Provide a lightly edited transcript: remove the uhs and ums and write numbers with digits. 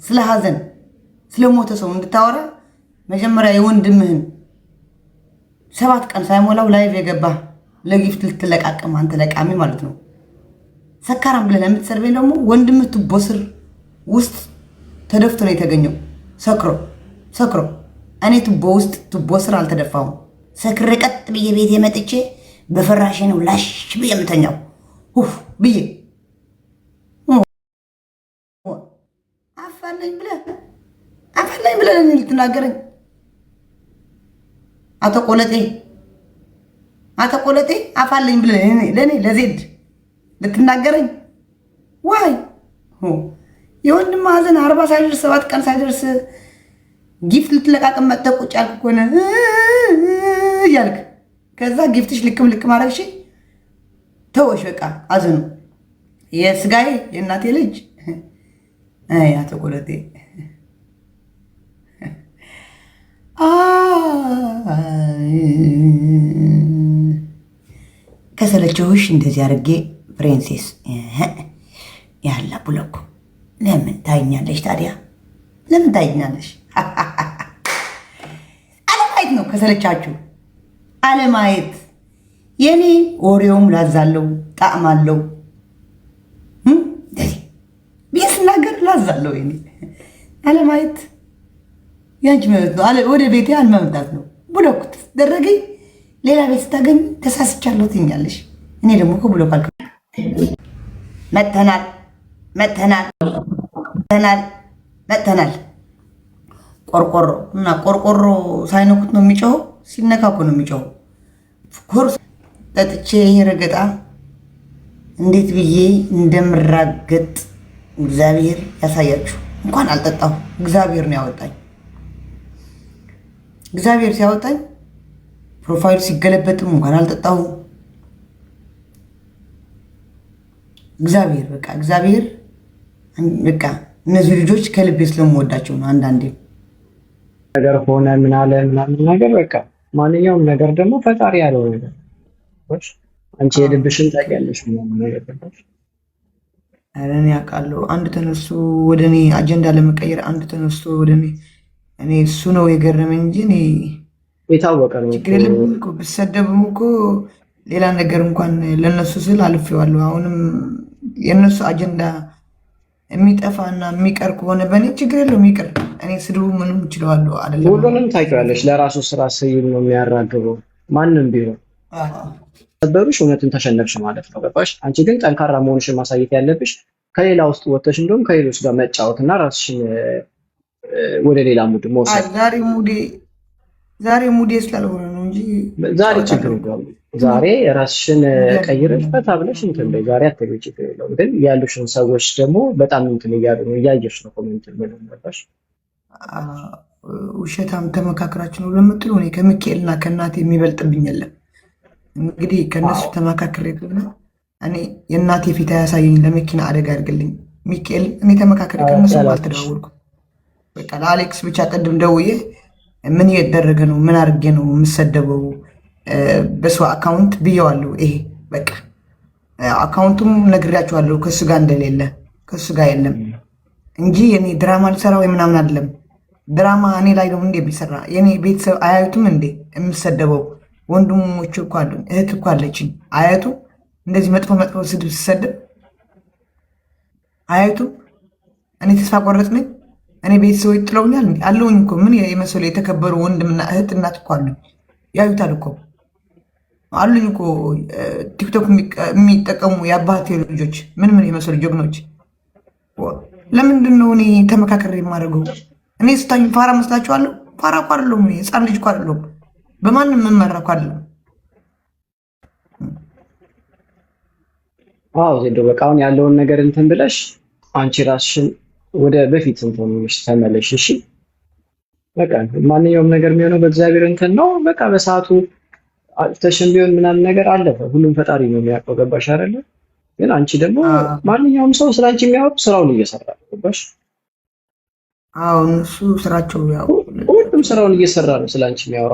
ስለ ሀዘን ስለ ሞተ ሰው እንድታወራ መጀመሪያ የወንድምህን 7 ቀን ሳይሞላው ላይቭ የገባ ለጊፍት ልትለቃቀም አንተ ለቃሚ ማለት ነው። ሰካራም ብለህ ለምትሰርበኝ ደግሞ ወንድምህ ቱቦ ስር ውስጥ ተደፍቶ ነው የተገኘው። ሰክሮ እኔ ቱቦ ስር አልተደፋሁም። ሰክሬ ቀጥ ብዬ ቤት የመጥቼ በፍራሼ ነው ላሽ ብዬ የምተኛው ብዬ አፋለኝ ብለህ ልትናገረኝ አቶ ቆለጤ አፋለኝ ብለህ ለኔ ለዜድ ልትናገረኝ ዋይ የወንድም ሀዘን 40 ሳይደርስ 7 ቀን ሳይደርስ ጊፍት ልትለቃቅም መጥተህ ቁጭ ያልክ ከሆነ እያልክ ከዛ ጊፍትሽ ልክም አረግሽ ተወሽ። በቃ አዘኑ የስጋዬ የእናቴ ልጅ አቶ ቆለጤ ከሰለቸውሽ እንደዚህ አድርጌ ፕሪንሴስ ያላ ብሎኮ ለምን ታይኛለሽ? ታዲያ ለምን ታይኛለሽ? አለማየት ነው ከሰለቻችሁ፣ አለማየት የኔ ወሬውም ላዛለው ጣዕም አለው ብዬ ስናገር ላዛለው የኔ አለማየት ያንቺ መብት ነው። ወደ ቤቴ አልመምጣት ነው ብሎክ ደረገኝ። ሌላ ቤት ስታገኝ ተሳስቻለሁ ትኛለሽ። እኔ ደግሞ ብሎክ አልኩ። መተናል ቆርቆሮ እና ቆርቆሮ ሳይነኩት ነው የሚጮኸው፣ ሲነካኩ ነው የሚጮኸው። ኮርስ ጠጥቼ ይሄ ረገጣ እንዴት ብዬ እንደምራገጥ እግዚአብሔር ያሳያችሁ። እንኳን አልጠጣሁ፣ እግዚአብሔር ነው ያወጣኝ። እግዚአብሔር ሲያወጣኝ ፕሮፋይል ሲገለበጥም እንኳን አልጠጣሁ። እግዚአብሔር በቃ እነዚህ ልጆች ከልቤ ስለምወዳቸው ነው። አንዳንዴ ነገር ሆነ ምን አለ ምናምን ነገር በቃ ማንኛውም ነገር ደግሞ ፈጣሪ ያለው ነገር አንቺ የልብሽን ታውቂያለሽ ምናምን ነገር ገባሽ? ኧረ እኔ አውቃለሁ። አንድ ተነስቶ ወደ እኔ አጀንዳ ለመቀየር አንድ ተነስቶ ወደ እኔ እሱ ነው የገረመኝ እንጂ እኔ የታወቀ ነው። ችግር የለም እኮ ብሰደብም እኮ ሌላ ነገር እንኳን ለነሱ ስል አልፌዋለሁ። አሁንም የነሱ አጀንዳ የሚጠፋና የሚቀር ከሆነ በእኔ ችግር የለውም ይቅር። እኔ ስድቡ ምንም እችለዋለሁ አይደለም። ሁሉንም ታውቂዋለሽ። ለራሱ ስራ ስይል ነው የሚያራግበው ማንም ቢሆን። ሰበሩሽ እውነትን ተሸነፍሽ ማለት ነው ገባሽ? አንቺ ግን ጠንካራ መሆንሽን ማሳየት ያለብሽ ከሌላ ውስጥ ወጥተሽ እንደውም ከሌሎች ጋር መጫወት እና ራስሽን ወደ ሌላ ሙድ መውሰድ። ዛሬ ሙዴ ስላልሆነ ነው እንጂ ዛሬ ችግር የለውም። ዛሬ ራስሽን ቀይረሽ ፈታ ብለሽ እንትን ላይ ዛሬ አትገቢ ችግር የለውም። ግን ያሉሽን ሰዎች ደግሞ በጣም እንትን እያሉ ነው እያየሽ ነው ኮሜንት ምንም ነበር ውሸታም ተመካክራችሁ ነው ለምትሉ እኔ ከሚካኤልና ከእናቴ የሚበልጥብኝ የለም። እንግዲህ ከነሱ ተመካክሬ ግን እኔ የእናቴ ፊት ያሳየኝ ለመኪና አደጋ አድርግልኝ ሚካኤል እኔ ተመካክሬ ከነሱ አልተደዋወልኩም። በቃ ለአሌክስ ብቻ ቅድም ደውዬ ምን እየተደረገ ነው ምን አድርጌ ነው የምሰደበው በሰው አካውንት ብየዋለሁ። ይሄ በቃ አካውንቱም ነግሬያቸዋለሁ ከሱ ጋር እንደሌለ ከሱ ጋር የለም እንጂ የኔ ድራማ ልሰራ ወይ ምናምን አይደለም። ድራማ እኔ ላይ ነው እንዴ የሚሰራ? የኔ ቤተሰብ አያዩትም እንዴ የምሰደበው? ወንድሞች እኮ አሉኝ፣ እህት እኮ አለችኝ። አያቱ እንደዚህ መጥፎ ስድብ ሲሰደብ አያቱ እኔ ተስፋ ቆረጥ ነኝ? እኔ ቤተሰቦች ጥለውኛል አለውኝ እኮ ምን የመሰሉ የተከበሩ ወንድምና እህት እናት እኮ አሉኝ። ያዩታል እኮ አሉኝ እኮ ቲክቶክ የሚጠቀሙ የአባቴ ልጆች ምን የመሰሉ ጀግኖች። ለምንድን ነው እኔ ተመካከር የማደርገው? እኔ ስታኝ ፋራ መስላችኋለሁ? ፋራ እኮ አይደለሁም። ህፃን ልጅ እኮ አይደለሁም። በማንም የምመራ እኮ አይደለም። ዜዶ በቃ አሁን ያለውን ነገር እንትን ብለሽ አንቺ ራስሽን ወደ በፊት እንትን ተመለሽ። እሺ በቃ ማንኛውም ነገር የሚሆነው በእግዚአብሔር እንትን ነው። በቃ በሰዓቱ አጥተሽም ቢሆን ምናምን ነገር አለፈ። ሁሉም ፈጣሪ ነው የሚያውቀው። ገባሽ አይደለ? ግን አንቺ ደግሞ ማንኛውም ሰው ስላንቺ የሚያወቅ ስራውን እየሰራ ነው። ገባሽ? እነሱ ስራቸው ያው ሁሉም ስራውን እየሰራ ነው ስላንቺ የሚያወራው።